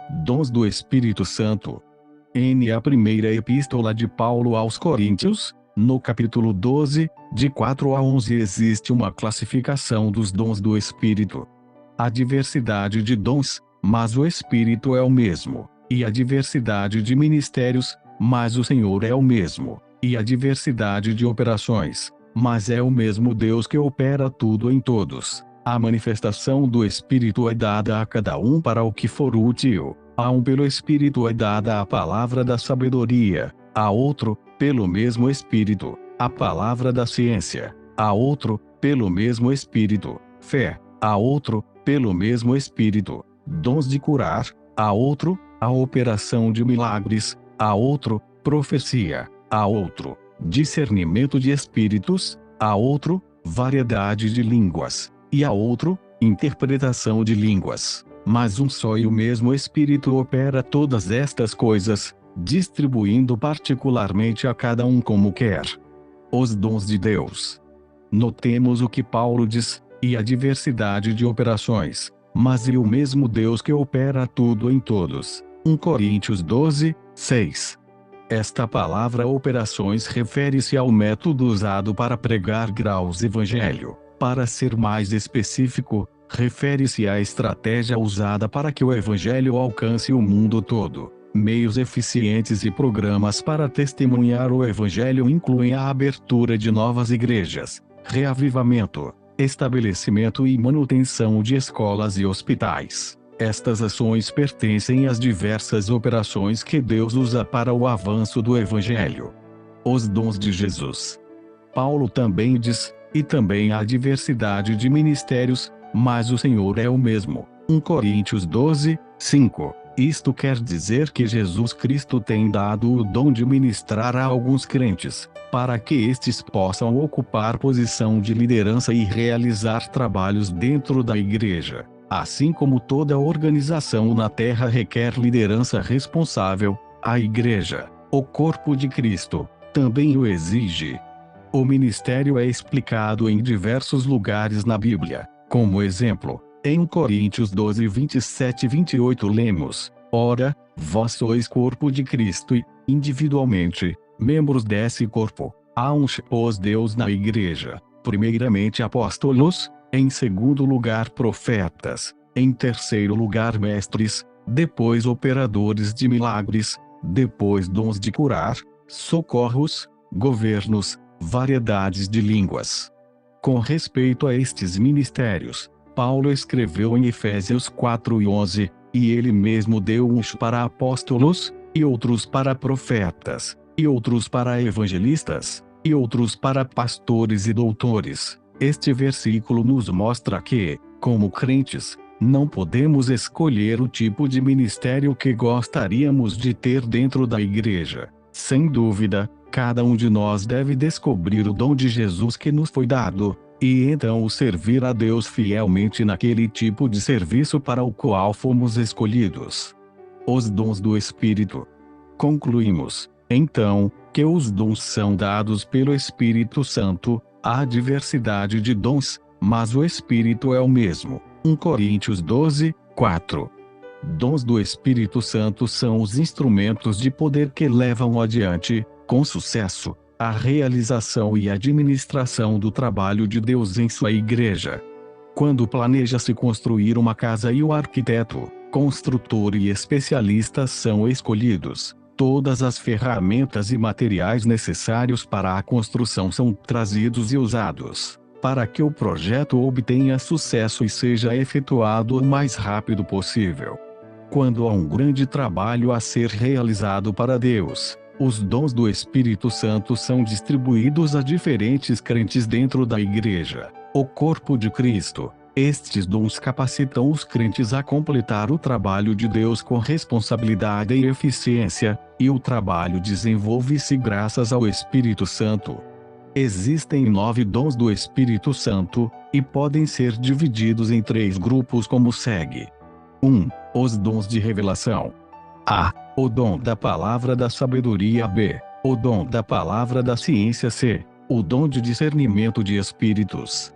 Dons do Espírito Santo. A primeira epístola de Paulo aos Coríntios, no capítulo 12, de 4 a 11 existe uma classificação dos dons do Espírito. Há diversidade de dons, mas o Espírito é o mesmo, e a diversidade de ministérios, mas o Senhor é o mesmo, e a diversidade de operações, mas é o mesmo Deus que opera tudo em todos. A manifestação do Espírito é dada a cada um para o que for útil. A um pelo Espírito é dada a palavra da sabedoria, a outro, pelo mesmo Espírito, a palavra da ciência, a outro, pelo mesmo Espírito, fé, a outro, pelo mesmo Espírito, dons de curar, a outro, a operação de milagres, a outro, profecia, a outro, discernimento de espíritos, a outro, variedade de línguas, e a outro, interpretação de línguas. Mas um só e o mesmo Espírito opera todas estas coisas, distribuindo particularmente a cada um como quer. Os dons de Deus. Notemos o que Paulo diz, e a diversidade de operações, mas é o mesmo Deus que opera tudo em todos. 1 Coríntios 12, 6. Esta palavra operações refere-se ao método usado para pregar graus evangelho. Para ser mais específico, refere-se à estratégia usada para que o evangelho alcance o mundo todo. Meios eficientes e programas para testemunhar o evangelho incluem a abertura de novas igrejas, reavivamento, estabelecimento e manutenção de escolas e hospitais. Estas ações pertencem às diversas operações que Deus usa para o avanço do evangelho. Os dons de Jesus. Paulo também diz, e também há diversidade de ministérios, mas o Senhor é o mesmo. 1 Coríntios 12, 5. Isto quer dizer que Jesus Cristo tem dado o dom de ministrar a alguns crentes, para que estes possam ocupar posição de liderança e realizar trabalhos dentro da igreja. Assim como toda organização na terra requer liderança responsável, a igreja, o corpo de Cristo, também o exige. O ministério é explicado em diversos lugares na Bíblia. Como exemplo, em Coríntios 12, 27 e 28 lemos: Ora, vós sois corpo de Cristo e, individualmente, membros desse corpo. Há Deus na igreja, primeiramente apóstolos, em segundo lugar profetas, em terceiro lugar mestres, depois operadores de milagres, depois dons de curar, socorros, governos, variedades de línguas. Com respeito a estes ministérios, Paulo escreveu em Efésios 4 e 11, e ele mesmo deu uns para apóstolos, e outros para profetas, e outros para evangelistas, e outros para pastores e doutores. Este versículo nos mostra que, como crentes, não podemos escolher o tipo de ministério que gostaríamos de ter dentro da igreja. Sem dúvida, cada um de nós deve descobrir o dom de Jesus que nos foi dado, e então servir a Deus fielmente naquele tipo de serviço para o qual fomos escolhidos. Os dons do Espírito. Concluímos, então, que os dons são dados pelo Espírito Santo. Há diversidade de dons, mas o Espírito é o mesmo. 1 Coríntios 12, 4. Dons do Espírito Santo são os instrumentos de poder que levam adiante, com sucesso, a realização e administração do trabalho de Deus em sua igreja. Quando planeja-se construir uma casa e o arquiteto, construtor e especialistas são escolhidos, todas as ferramentas e materiais necessários para a construção são trazidos e usados, para que o projeto obtenha sucesso e seja efetuado o mais rápido possível. Quando há um grande trabalho a ser realizado para Deus, os dons do Espírito Santo são distribuídos a diferentes crentes dentro da igreja, o corpo de Cristo. Estes dons capacitam os crentes a completar o trabalho de Deus com responsabilidade e eficiência, e o trabalho desenvolve-se graças ao Espírito Santo. Existem 9 dons do Espírito Santo, e podem ser divididos em 3 grupos como segue. 1. Os dons de revelação. A. O dom da palavra da sabedoria. B. O dom da palavra da ciência. C. O dom de discernimento de espíritos.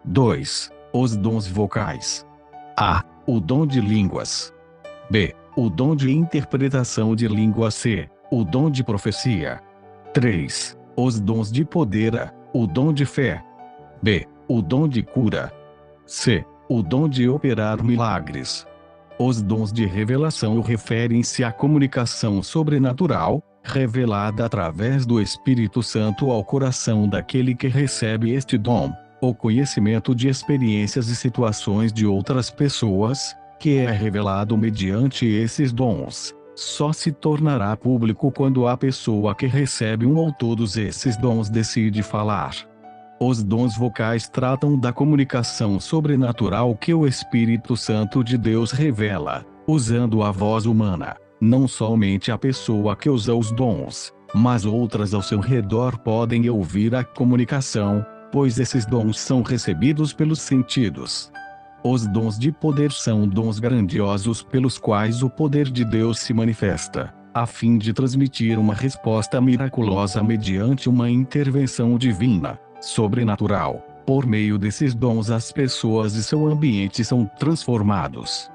2. Os dons vocais. A. O dom de línguas. B. O dom de interpretação de língua. C. O dom de profecia. 3. Os dons de poder. A. O dom de fé. B. O dom de cura. C. O dom de operar milagres. Os dons de revelação referem-se à comunicação sobrenatural, revelada através do Espírito Santo ao coração daquele que recebe este dom. O conhecimento de experiências e situações de outras pessoas, que é revelado mediante esses dons, só se tornará público quando a pessoa que recebe um ou todos esses dons decide falar. Os dons vocais tratam da comunicação sobrenatural que o Espírito Santo de Deus revela, usando a voz humana. Não somente a pessoa que usa os dons, mas outras ao seu redor podem ouvir a comunicação, pois esses dons são recebidos pelos sentidos. Os dons de poder são dons grandiosos pelos quais o poder de Deus se manifesta, a fim de transmitir uma resposta miraculosa mediante uma intervenção divina, sobrenatural. Por meio desses dons as pessoas e seu ambiente são transformados.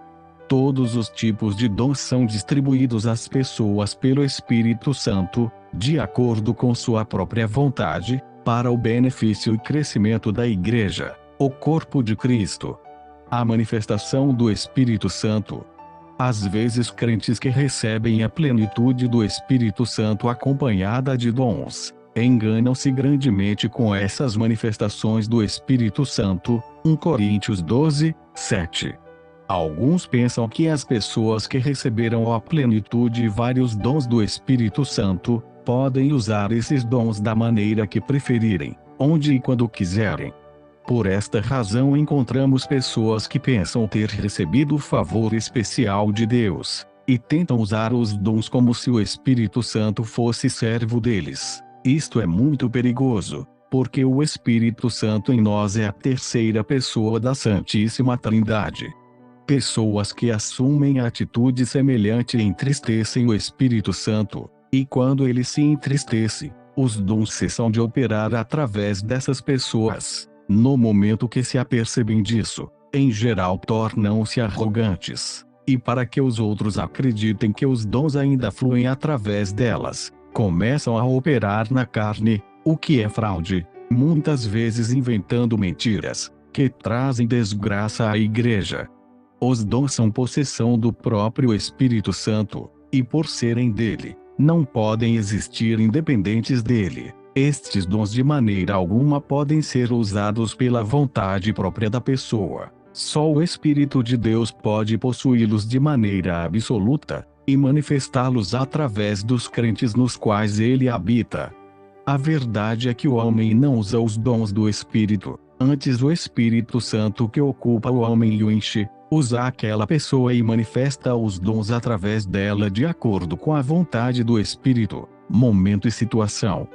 Todos os tipos de dons são distribuídos às pessoas pelo Espírito Santo, de acordo com sua própria vontade, para o benefício e crescimento da Igreja, o corpo de Cristo. A manifestação do Espírito Santo. Às vezes crentes que recebem a plenitude do Espírito Santo acompanhada de dons, enganam-se grandemente com essas manifestações do Espírito Santo. 1 Coríntios 12, 7. Alguns pensam que as pessoas que receberam a plenitude e vários dons do Espírito Santo, podem usar esses dons da maneira que preferirem, onde e quando quiserem. Por esta razão encontramos pessoas que pensam ter recebido o favor especial de Deus, e tentam usar os dons como se o Espírito Santo fosse servo deles. Isto é muito perigoso, porque o Espírito Santo em nós é a terceira pessoa da Santíssima Trindade. Pessoas que assumem a atitude semelhante entristecem o Espírito Santo, e quando ele se entristece, os dons cessam de operar através dessas pessoas. No momento que se apercebem disso, em geral tornam-se arrogantes, e para que os outros acreditem que os dons ainda fluem através delas, começam a operar na carne, o que é fraude, muitas vezes inventando mentiras, que trazem desgraça à Igreja. Os dons são possessão do próprio Espírito Santo, e por serem dele, não podem existir independentes dele. Estes dons de maneira alguma podem ser usados pela vontade própria da pessoa. Só o Espírito de Deus pode possuí-los de maneira absoluta, e manifestá-los através dos crentes nos quais ele habita. A verdade é que o homem não usa os dons do Espírito, antes o Espírito Santo que ocupa o homem e o enche, usa aquela pessoa e manifesta os dons através dela de acordo com a vontade do Espírito, momento e situação.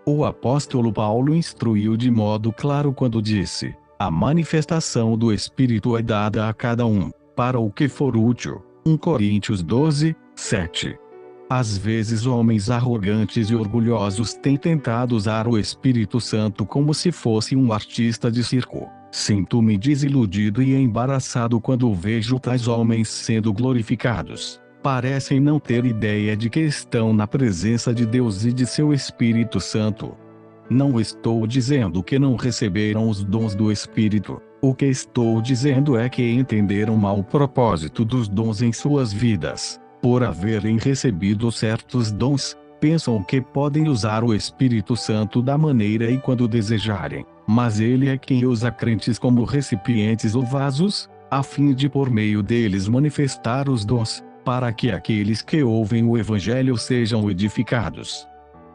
O apóstolo Paulo instruiu de modo claro quando disse: a manifestação do Espírito é dada a cada um, para o que for útil. 1 Coríntios 12, 7. Às vezes homens arrogantes e orgulhosos têm tentado usar o Espírito Santo como se fosse um artista de circo. Sinto-me desiludido e embaraçado quando vejo tais homens sendo glorificados. Parecem não ter ideia de que estão na presença de Deus e de seu Espírito Santo. Não estou dizendo que não receberam os dons do Espírito. O que estou dizendo é que entenderam mal o propósito dos dons em suas vidas. Por haverem recebido certos dons, pensam que podem usar o Espírito Santo da maneira e quando desejarem. Mas ele é quem usa crentes como recipientes ou vasos, a fim de por meio deles manifestar os dons, para que aqueles que ouvem o Evangelho sejam edificados.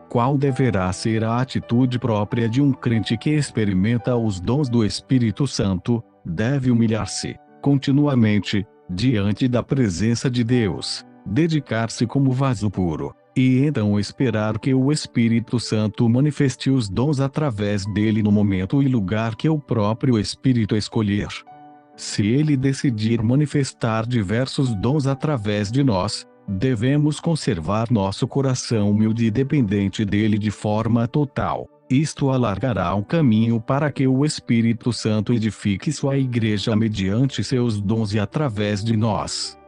Qual deverá ser a atitude própria de um crente que experimenta os dons do Espírito Santo? Deve humilhar-se, continuamente, diante da presença de Deus, dedicar-se como vaso puro, e então esperar que o Espírito Santo manifeste os dons através dele no momento e lugar que o próprio Espírito escolher. Se ele decidir manifestar diversos dons através de nós, devemos conservar nosso coração humilde e dependente dele de forma total. Isto alargará o caminho para que o Espírito Santo edifique sua igreja mediante seus dons e através de nós.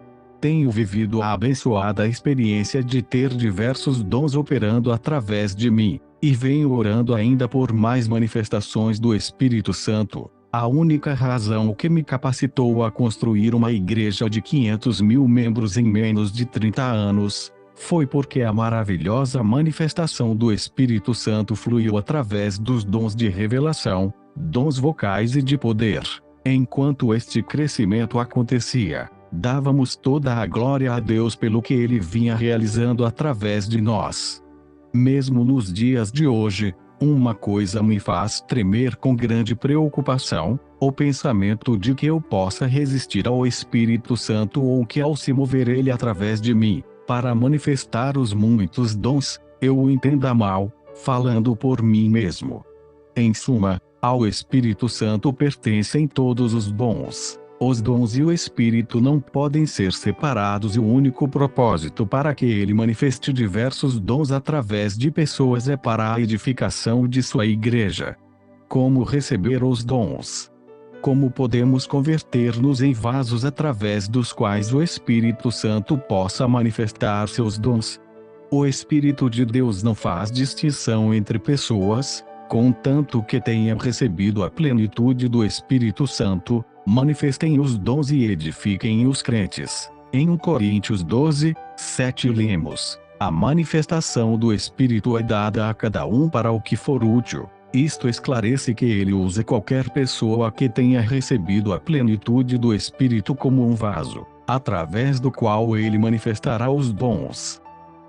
Tenho vivido a abençoada experiência de ter diversos dons operando através de mim, e venho orando ainda por mais manifestações do Espírito Santo. A única razão que me capacitou a construir uma igreja de 500.000 membros em menos de 30 anos, foi porque a maravilhosa manifestação do Espírito Santo fluiu através dos dons de revelação, dons vocais e de poder. Enquanto este crescimento acontecia, dávamos toda a glória a Deus pelo que Ele vinha realizando através de nós. Mesmo nos dias de hoje, uma coisa me faz tremer com grande preocupação: o pensamento de que eu possa resistir ao Espírito Santo ou que ao se mover Ele através de mim, para manifestar os muitos dons, eu o entenda mal, falando por mim mesmo. Em suma, ao Espírito Santo pertencem todos os dons. Os dons e o Espírito não podem ser separados e o único propósito para que ele manifeste diversos dons através de pessoas é para a edificação de sua igreja. Como receber os dons? Como podemos converter-nos em vasos através dos quais o Espírito Santo possa manifestar seus dons? O Espírito de Deus não faz distinção entre pessoas, contanto que tenham recebido a plenitude do Espírito Santo. Manifestem os dons e edifiquem os crentes. Em 1 Coríntios 12, 7 lemos: a manifestação do Espírito é dada a cada um para o que for útil. Isto esclarece que ele usa qualquer pessoa que tenha recebido a plenitude do Espírito como um vaso, através do qual ele manifestará os dons.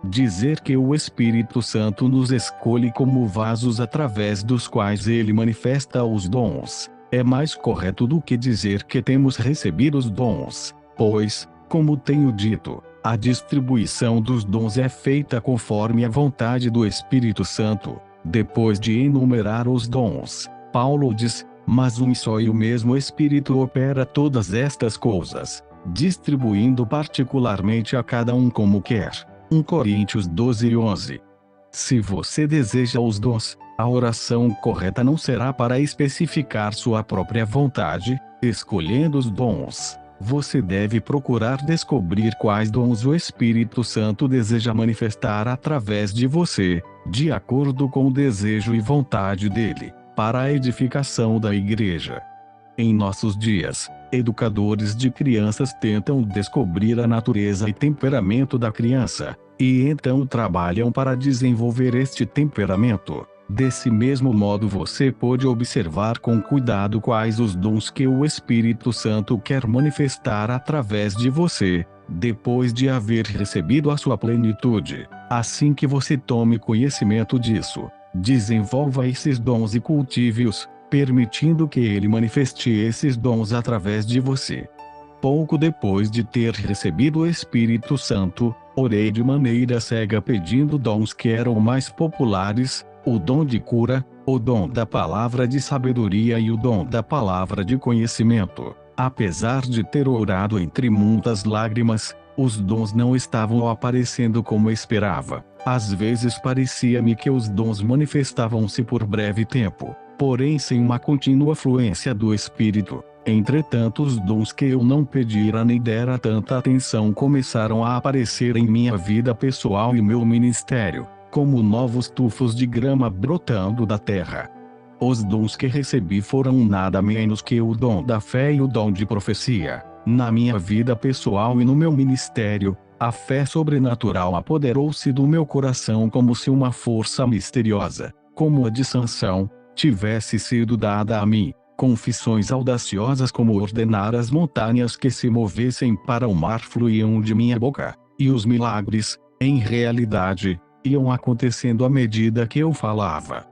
Dizer que o Espírito Santo nos escolhe como vasos através dos quais ele manifesta os dons é mais correto do que dizer que temos recebido os dons, pois, como tenho dito, a distribuição dos dons é feita conforme a vontade do Espírito Santo. Depois de enumerar os dons, Paulo diz: mas um só e o mesmo Espírito opera todas estas coisas, distribuindo particularmente a cada um como quer. 1 Coríntios 12, 11. Se você deseja os dons, a oração correta não será para especificar sua própria vontade, escolhendo os dons. Você deve procurar descobrir quais dons o Espírito Santo deseja manifestar através de você, de acordo com o desejo e vontade dele, para a edificação da igreja. Em nossos dias, educadores de crianças tentam descobrir a natureza e temperamento da criança, e então trabalham para desenvolver este temperamento. Desse mesmo modo você pode observar com cuidado quais os dons que o Espírito Santo quer manifestar através de você, depois de haver recebido a sua plenitude. Assim que você tome conhecimento disso, desenvolva esses dons e cultive-os, permitindo que ele manifeste esses dons através de você. Pouco depois de ter recebido o Espírito Santo, orei de maneira cega pedindo dons que eram mais populares: o dom de cura, o dom da palavra de sabedoria e o dom da palavra de conhecimento. Apesar de ter orado entre muitas lágrimas, os dons não estavam aparecendo como esperava. Às vezes parecia-me que os dons manifestavam-se por breve tempo, porém sem uma contínua fluência do Espírito. Entretanto, os dons que eu não pedira nem dera tanta atenção começaram a aparecer em minha vida pessoal e meu ministério, como novos tufos de grama brotando da terra. Os dons que recebi foram nada menos que o dom da fé e o dom de profecia. Na minha vida pessoal e no meu ministério, a fé sobrenatural apoderou-se do meu coração como se uma força misteriosa, como a de Sansão, tivesse sido dada a mim. Confissões audaciosas como ordenar as montanhas que se movessem para o mar fluíam de minha boca, e os milagres, em realidade, iam acontecendo à medida que eu falava.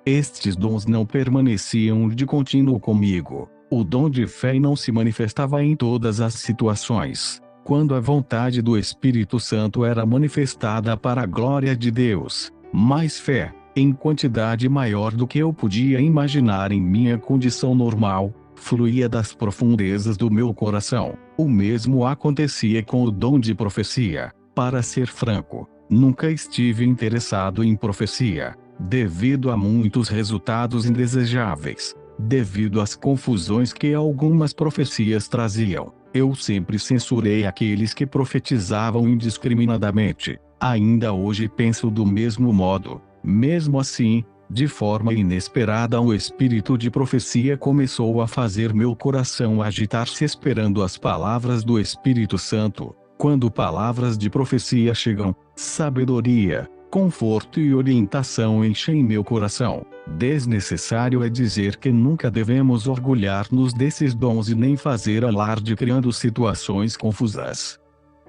Estes dons não permaneciam de contínuo comigo. O dom de fé não se manifestava em todas as situações. Quando a vontade do Espírito Santo era manifestada para a glória de Deus, mais fé, em quantidade maior do que eu podia imaginar em minha condição normal, fluía das profundezas do meu coração. O mesmo acontecia com o dom de profecia. Para ser franco, nunca estive interessado em profecia, devido a muitos resultados indesejáveis. Devido às confusões que algumas profecias traziam, eu sempre censurei aqueles que profetizavam indiscriminadamente. Ainda hoje penso do mesmo modo. Mesmo assim, de forma inesperada, o espírito de profecia começou a fazer meu coração agitar-se esperando as palavras do Espírito Santo. Quando palavras de profecia chegam, sabedoria, conforto e orientação enchem meu coração. Desnecessário é dizer que nunca devemos orgulhar-nos desses dons e nem fazer alarde criando situações confusas.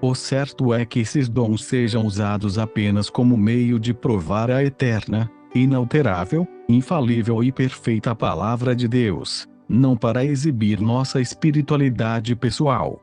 O certo é que esses dons sejam usados apenas como meio de provar a eterna, inalterável, infalível e perfeita palavra de Deus, não para exibir nossa espiritualidade pessoal.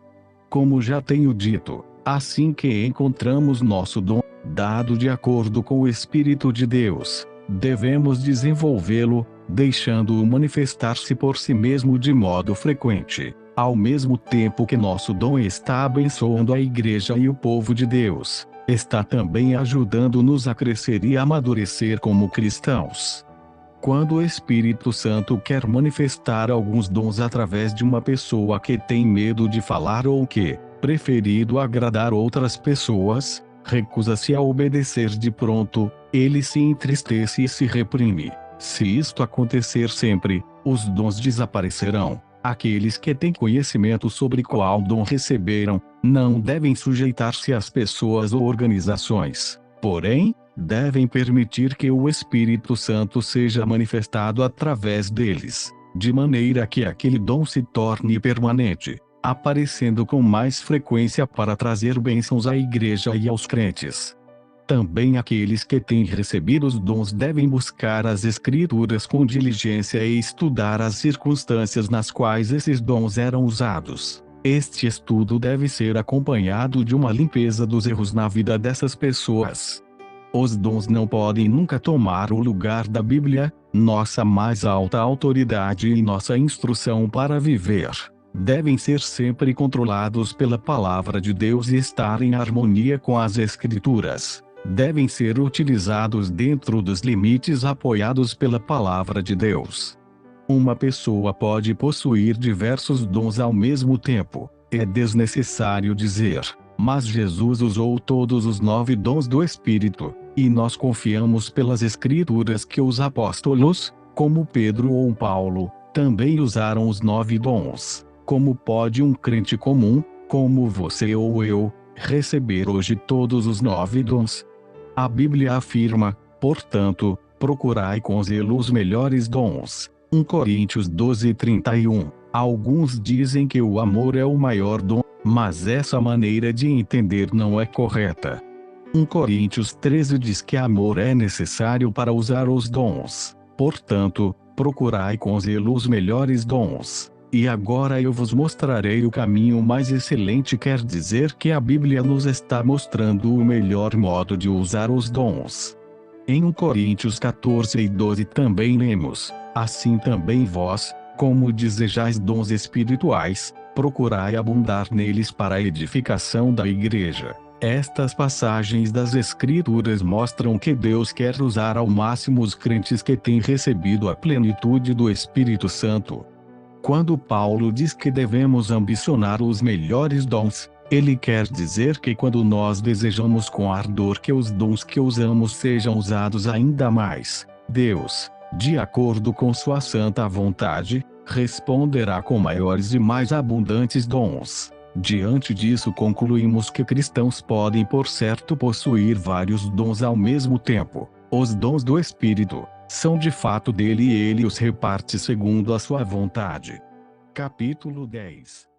Como já tenho dito, assim que encontramos nosso dom, dado de acordo com o Espírito de Deus, devemos desenvolvê-lo, deixando-o manifestar-se por si mesmo de modo frequente, ao mesmo tempo que nosso dom está abençoando a Igreja e o povo de Deus. Está também ajudando-nos a crescer e amadurecer como cristãos. Quando o Espírito Santo quer manifestar alguns dons através de uma pessoa que tem medo de falar ou que, preferido agradar outras pessoas, recusa-se a obedecer de pronto, ele se entristece e se reprime. Se isto acontecer sempre, os dons desaparecerão. Aqueles que têm conhecimento sobre qual dom receberam, não devem sujeitar-se às pessoas ou organizações. Porém, devem permitir que o Espírito Santo seja manifestado através deles, de maneira que aquele dom se torne permanente, aparecendo com mais frequência para trazer bênçãos à Igreja e aos crentes. Também aqueles que têm recebido os dons devem buscar as Escrituras com diligência e estudar as circunstâncias nas quais esses dons eram usados. Este estudo deve ser acompanhado de uma limpeza dos erros na vida dessas pessoas. Os dons não podem nunca tomar o lugar da Bíblia, nossa mais alta autoridade e nossa instrução para viver. Devem ser sempre controlados pela Palavra de Deus e estar em harmonia com as Escrituras. Devem ser utilizados dentro dos limites apoiados pela Palavra de Deus. Uma pessoa pode possuir diversos dons ao mesmo tempo. É desnecessário dizer, mas Jesus usou todos os 9 dons do Espírito, e nós confiamos pelas Escrituras que os apóstolos, como Pedro ou Paulo, também usaram os 9 dons. Como pode um crente comum, como você ou eu, receber hoje todos os 9 dons? A Bíblia afirma, portanto, procurai com zelo os melhores dons. 1 Coríntios 12:31. Alguns dizem que o amor é o maior dom, mas essa maneira de entender não é correta. 1 Coríntios 13 diz que amor é necessário para usar os dons. Portanto, procurai com zelo os melhores dons. E agora eu vos mostrarei o caminho mais excelente. Quer dizer que a Bíblia nos está mostrando o melhor modo de usar os dons. Em 1 Coríntios 14:12 também lemos, assim também vós, como desejais dons espirituais, procurai abundar neles para a edificação da igreja. Estas passagens das Escrituras mostram que Deus quer usar ao máximo os crentes que têm recebido a plenitude do Espírito Santo. Quando Paulo diz que devemos ambicionar os melhores dons, ele quer dizer que quando nós desejamos com ardor que os dons que usamos sejam usados ainda mais, Deus, de acordo com sua santa vontade, responderá com maiores e mais abundantes dons. Diante disso concluímos que cristãos podem por certo possuir vários dons ao mesmo tempo. Os dons do Espírito são de fato dele e ele os reparte segundo a sua vontade. Capítulo 10